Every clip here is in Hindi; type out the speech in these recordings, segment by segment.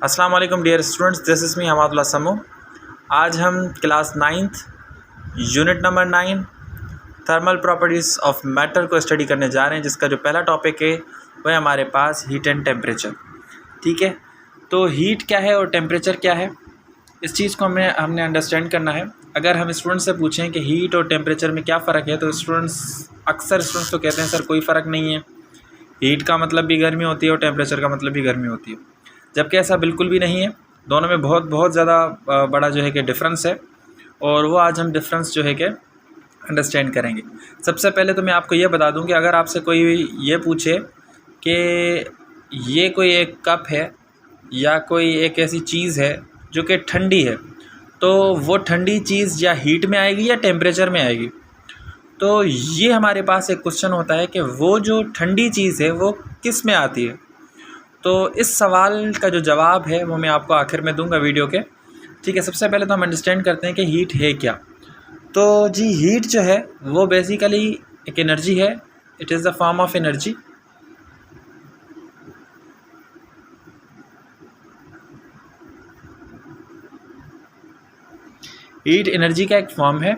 अस्सलाम वालेकुम dear students, this is me Hamadullah समू। आज हम class 9th unit number 9 thermal properties of matter को स्टडी करने जा रहे हैं, जिसका जो पहला टॉपिक है वह है हमारे पास हीट एंड टेम्परेचर। ठीक है, तो हीट क्या है और टेम्परेचर क्या है, इस चीज़ को हमने अंडरस्टैंड करना है। अगर हम स्टूडेंट से पूछें कि हीट और टेम्परेचर में क्या फ़र्क है, तो अक्सर स्टूडेंट्स तो कहते हैं सर कोई फ़र्क नहीं है, हीट का मतलब भी गर्मी होती है और टेम्परेचर का मतलब भी गर्मी होती है, जबकि ऐसा बिल्कुल भी नहीं है। दोनों में बहुत ज़्यादा बड़ा जो है कि डिफरेंस है, और वो आज हम डिफरेंस जो है कि अंडरस्टैंड करेंगे। सबसे पहले तो मैं आपको ये बता दूं कि अगर आपसे कोई ये पूछे कि ये कोई एक कप है या कोई एक ऐसी चीज़ है जो कि ठंडी है, तो वो ठंडी चीज़ या हीट में आएगी या टेम्परेचर में आएगी। तो ये हमारे पास एक क्वेश्चन होता है कि वो जो ठंडी चीज़ है वो किस में आती है। तो इस सवाल का जो जवाब है वो मैं आपको आखिर में दूंगा वीडियो के। ठीक है, सबसे पहले तो हम अंडरस्टैंड करते हैं कि हीट है क्या। तो जी, हीट जो है वो बेसिकली एक एनर्जी है। It is the form of energy. Heat energy का एक फॉर्म है।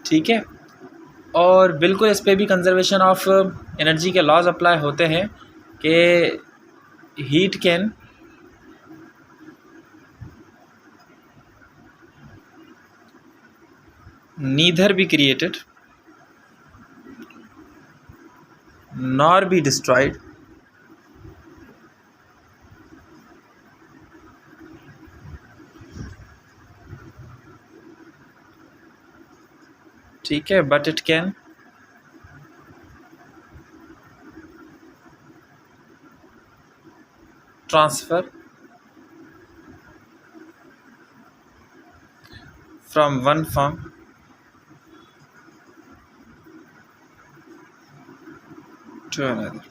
ठीक है, और बिल्कुल इस पर भी कंजर्वेशन ऑफ एनर्जी के लॉज अप्लाई होते हैं कि heat can neither be created nor be destroyed ठीक है, but it can transfer from one form to another।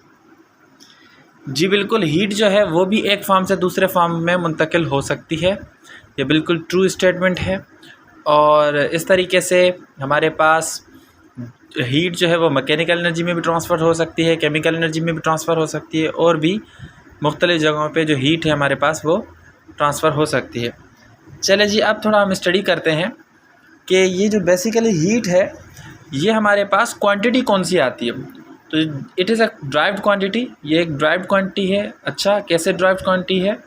जी बिल्कुल, हीट जो है वो भी एक फॉर्म से दूसरे फॉर्म में मुंतकिल हो सकती है। ये बिल्कुल ट्रू स्टेटमेंट है। और इस तरीके से हमारे पास हीट जो है वो मैकेनिकल एनर्जी में भी ट्रांसफ़र हो सकती है, केमिकल एनर्जी में भी ट्रांसफ़र हो सकती है, और भी मुख्तलिफ़ जगहों पे जो हीट है हमारे पास वो ट्रांसफ़र हो सकती है। चले जी, अब थोड़ा हम स्टडी करते हैं कि ये जो बेसिकली हीट है ये हमारे पास क्वांटिटी कौन सी आती है। तो it is a derived quantity, ये एक ड्राइव्ड क्वांटिटी है। अच्छा, कैसे ड्राइव्ड क्वांटिटी है?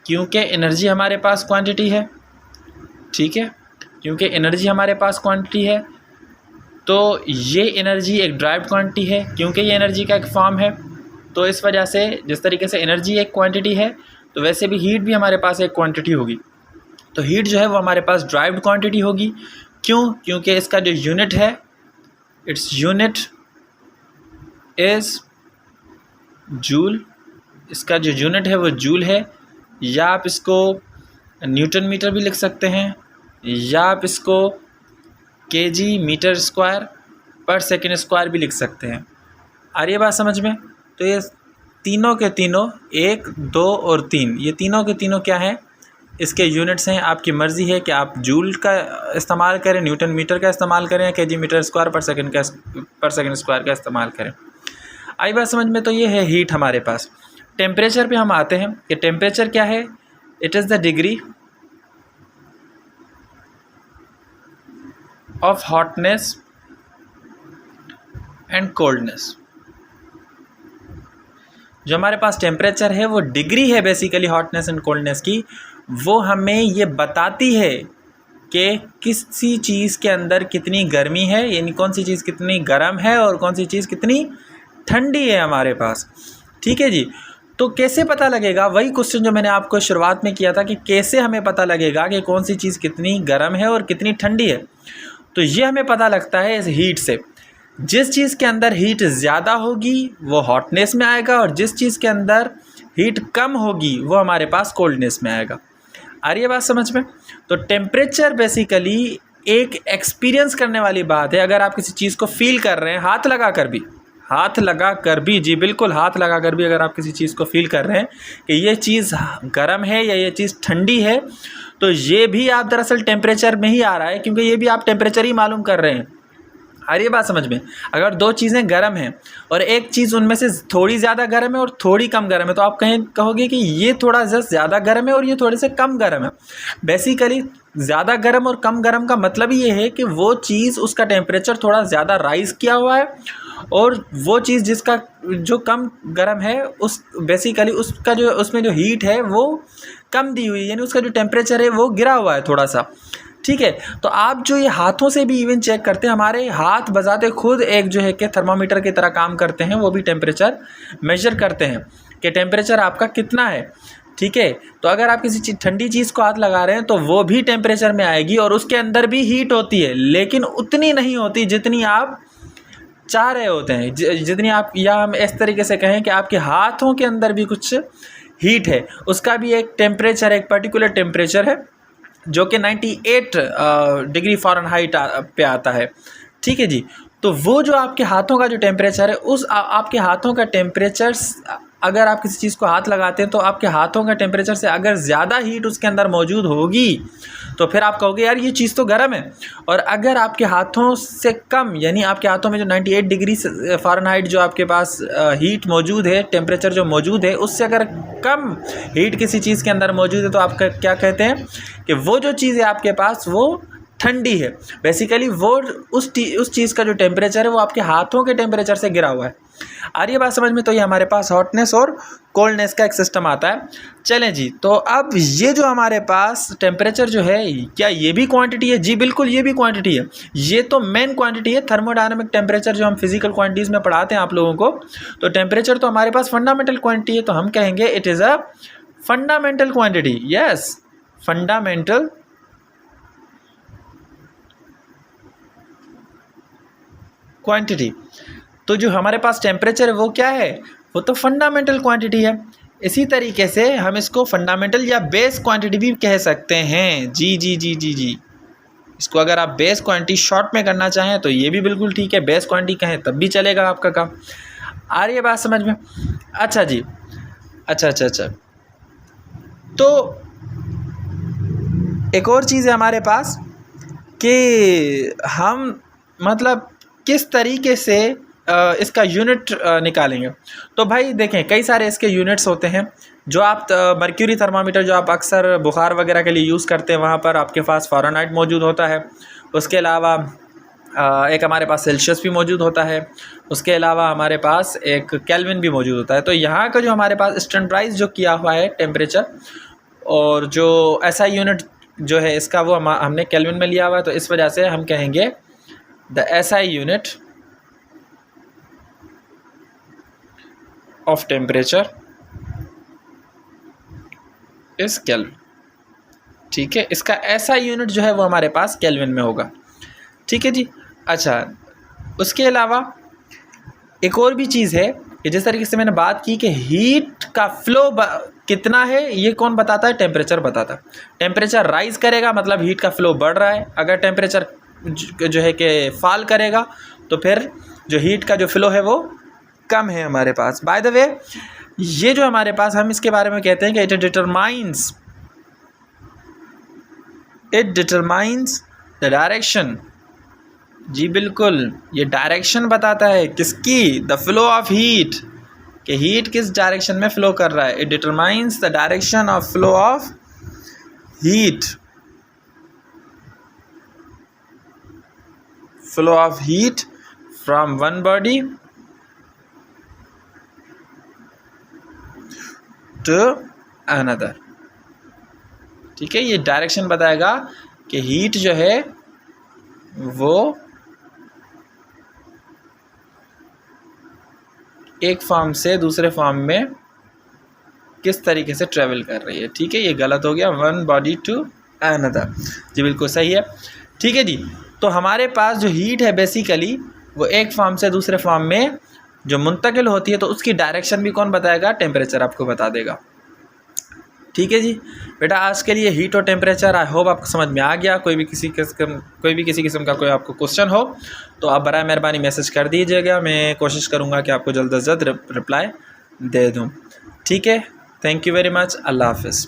क्योंकि एनर्जी हमारे पास क्वांटिटी है। ठीक है, क्योंकि एनर्जी हमारे पास क्वांटिटी है, तो ये एनर्जी एक ड्राइव्ड क्वांटिटी है, क्योंकि ये एनर्जी का एक फॉर्म है। तो इस वजह से जिस तरीके से एनर्जी एक क्वांटिटी है, तो वैसे भी हीट भी हमारे पास एक क्वांटिटी होगी। तो हीट जो है वो हमारे पास ड्राइव्ड क्वांटिटी होगी। क्यों? क्योंकि इसका जो यूनिट है, इट्स यूनिट इज़ जूल। इसका जो यूनिट है वो जूल है, या आप इसको न्यूटन मीटर भी लिख सकते हैं, या आप इसको केजी मीटर स्क्वायर पर सेकेंड स्क्वायर भी लिख सकते हैं। आ रही है बात समझ में? तो ये तीनों के तीनों 1, 2 और 3, ये तीनों के तीनों क्या हैं? इसके यूनिट्स हैं। आपकी मर्ज़ी है कि आप जूल का इस्तेमाल करें, न्यूटन मीटर का इस्तेमाल करें, या केजी मीटर स्क्वायर पर सेकेंड स्क्वायर का इस्तेमाल करें। आई बात समझ में? तो ये है हीट हमारे पास। टेम्परेचर पे हम आते हैं कि टेम्परेचर क्या है। It is the degree of hotness and coldness. जो हमारे पास टेम्परेचर है वो डिग्री है बेसिकली हॉटनेस एंड कोल्डनेस की। वो हमें ये बताती है कि किसी चीज़ के अंदर कितनी गर्मी है, यानी कौन सी चीज़ कितनी गर्म है और कौन सी चीज़ कितनी ठंडी है हमारे पास। ठीक है जी, तो कैसे पता लगेगा? वही क्वेश्चन जो मैंने आपको शुरुआत में किया था कि कैसे हमें पता लगेगा कि कौन सी चीज़ कितनी गर्म है और कितनी ठंडी है। तो ये हमें पता लगता है इस हीट से। जिस चीज़ के अंदर हीट ज़्यादा होगी वो हॉटनेस में आएगा, और जिस चीज़ के अंदर हीट कम होगी वो हमारे पास कोल्डनेस में आएगा। आ रही है बात समझ में? तो टेम्परेचर बेसिकली एक एक्सपीरियंस करने वाली बात है। अगर आप किसी चीज़ को फील कर रहे हैं हाथ लगा कर भी, जी बिल्कुल, हाथ लगा कर भी अगर आप किसी चीज़ को फील कर रहे हैं कि ये चीज़ गर्म है या ये चीज़ ठंडी है, तो ये भी आप दरअसल टेम्परेचर में ही आ रहा है, क्योंकि ये भी आप टेम्परेचर ही मालूम कर रहे हैं। आ रही है बात समझ में? अगर दो चीज़ें गर्म हैं और एक चीज़ उनमें से थोड़ी ज़्यादा गर्म है और थोड़ी कम गर्म है, तो आप कहोगे कि ये थोड़ा जस्ट ज़्यादा गर्म है और ये थोड़े से कम गर्म है। बेसिकली ज़्यादा गर्म और कम गर्म का मतलब ये है कि वो चीज़, उसका टेम्परेचर थोड़ा ज़्यादा राइज़ किया हुआ है, और वो चीज़ जिसका जो कम गर्म है उस बेसिकली उसका जो उसमें जो हीट है वो कम दी हुई है, यानी उसका जो टेम्परेचर है वो गिरा हुआ है थोड़ा सा। ठीक है, तो आप जो ये हाथों से भी इवन चेक करते हैं, हमारे हाथ बजाते खुद एक जो है कि थर्मामीटर की तरह काम करते हैं, वो भी टेम्परेचर मेजर करते हैं कि टेम्परेचर आपका कितना है। ठीक है, तो अगर आप किसी ठंडी चीज़ को हाथ लगा रहे हैं तो वो भी टेम्परेचर में आएगी और उसके अंदर भी हीट होती है, लेकिन उतनी नहीं होती जितनी आप चाह रहे होते हैं, जितनी आप, या हम इस तरीके से कहें कि आपके हाथों के अंदर भी कुछ हीट है, उसका भी एक टेम्परेचर, एक पर्टिकुलर टेम्परेचर है जो कि 98 डिग्री फ़ारेनहाइट पे आता है। ठीक है जी, तो वो जो आपके हाथों का जो टेम्परेचर है, उस आपके हाथों का टेम्परेचर, अगर आप किसी चीज़ को हाथ लगाते हैं तो आपके हाथों का टेम्परेचर से अगर ज़्यादा हीट उसके अंदर मौजूद होगी तो फिर आप कहोगे यार ये चीज़ तो गर्म है। और अगर आपके हाथों से कम, यानी आपके हाथों में जो 98 डिग्री फ़ारेनहाइट जो आपके पास हीट मौजूद है, टेम्परेचर जो मौजूद है, उससे अगर कम हीट किसी चीज़ के अंदर मौजूद है तो आप क्या कहते हैं कि वो जो चीज़ है आपके पास वो ठंडी है। बेसिकली वो उस चीज़ का जो टेम्परेचर है वो आपके हाथों के टेम्परेचर से गिरा हुआ है। आ रही है बात समझ में? तो ये हमारे पास हॉटनेस और कोल्डनेस का एक सिस्टम आता है। चलें जी, तो अब ये जो हमारे पास टेम्परेचर जो है, क्या ये भी क्वांटिटी है? जी बिल्कुल, ये भी क्वांटिटी है। ये तो मेन क्वांटिटी है। थर्मोडायनामिक टेम्परेचर जो हम फिजिकल क्वांटिटीज़ में पढ़ाते हैं आप लोगों को, तो टेम्परेचर तो हमारे पास फंडामेंटल क्वांटिटी है, तो हम कहेंगे it is a fundamental quantity. Yes, fundamental quantity. तो जो हमारे पास टेम्परेचर है वो क्या है? वो तो फंडामेंटल क्वांटिटी है। इसी तरीके से हम इसको फंडामेंटल या बेस क्वांटिटी भी कह सकते हैं। जी जी जी जी जी, इसको अगर आप बेस क्वांटिटी शॉर्ट में करना चाहें तो ये भी बिल्कुल ठीक है, बेस क्वांटिटी कहें तब भी चलेगा आपका काम। आ रही है बात समझ में? अच्छा जी, अच्छा, तो एक और चीज़ है हमारे पास कि हम मतलब किस तरीके से इसका यूनिट निकालेंगे। तो भाई देखें, कई सारे इसके यूनिट्स होते हैं। जो आप मर्क्यूरी थर्मामीटर जो आप अक्सर बुखार वगैरह के लिए यूज़ करते हैं, वहाँ पर आपके पास फ़ारेनहाइट मौजूद होता है। उसके अलावा एक हमारे पास सेल्सियस भी मौजूद होता है। उसके अलावा हमारे पास एक केल्विन भी मौजूद होता है। तो यहाँ का जो हमारे पास स्टैंडर्डाइज जो किया हुआ है टेम्परेचर, और जो ऐसा यूनिट जो है इसका वो हमने केल्विन में लिया हुआ है, तो इस वजह से हम कहेंगे the SI unit of temperature इस केल्विन। ठीक है, इसका SI यूनिट जो है वो हमारे पास केल्विन में होगा। ठीक है जी। अच्छा, उसके अलावा एक और भी चीज़ है कि जिस तरीके से मैंने बात की कि हीट का फ्लो कितना है, ये कौन बताता है? टेम्परेचर बताता है। टेम्परेचर राइज़ करेगा मतलब हीट का फ्लो बढ़ रहा है, अगर टेम्परेचर जो है कि फॉल करेगा तो फिर जो हीट का जो फ्लो है वो कम है हमारे पास। बाय द वे, ये जो हमारे पास, हम इसके बारे में कहते हैं कि इट डिटरमाइंस द डायरेक्शन। जी बिल्कुल, ये डायरेक्शन बताता है किसकी? द फ्लो ऑफ हीट, कि हीट किस डायरेक्शन में फ्लो कर रहा है। It determines the direction of flow of heat, flow of heat from one body to another. ठीक है, ये डायरेक्शन बताएगा कि हीट जो है वो एक फॉर्म से दूसरे फॉर्म में किस तरीके से ट्रेवल कर रही है। ठीक है, ये गलत हो गया, वन बॉडी टू अनदर। जी बिल्कुल सही है। ठीक है जी, तो हमारे पास जो हीट है बेसिकली वो एक फॉर्म से दूसरे फॉर्म में जो मुंतकिल होती है, तो उसकी डायरेक्शन भी कौन बताएगा? टेम्परेचर आपको बता देगा। ठीक है जी बेटा, आज के लिए हीट और टेम्परेचर आई होप आपको समझ में आ गया। कोई भी किसी किस्म का कोई आपको क्वेश्चन हो तो आप बराए मेहरबानी मैसेज कर दीजिएगा। मैं कोशिश करूँगा कि आपको जल्द से जल्द रिप्लाई दे दूँ। ठीक है, थैंक यू वेरी मच। अल्लाह हाफ़िज़।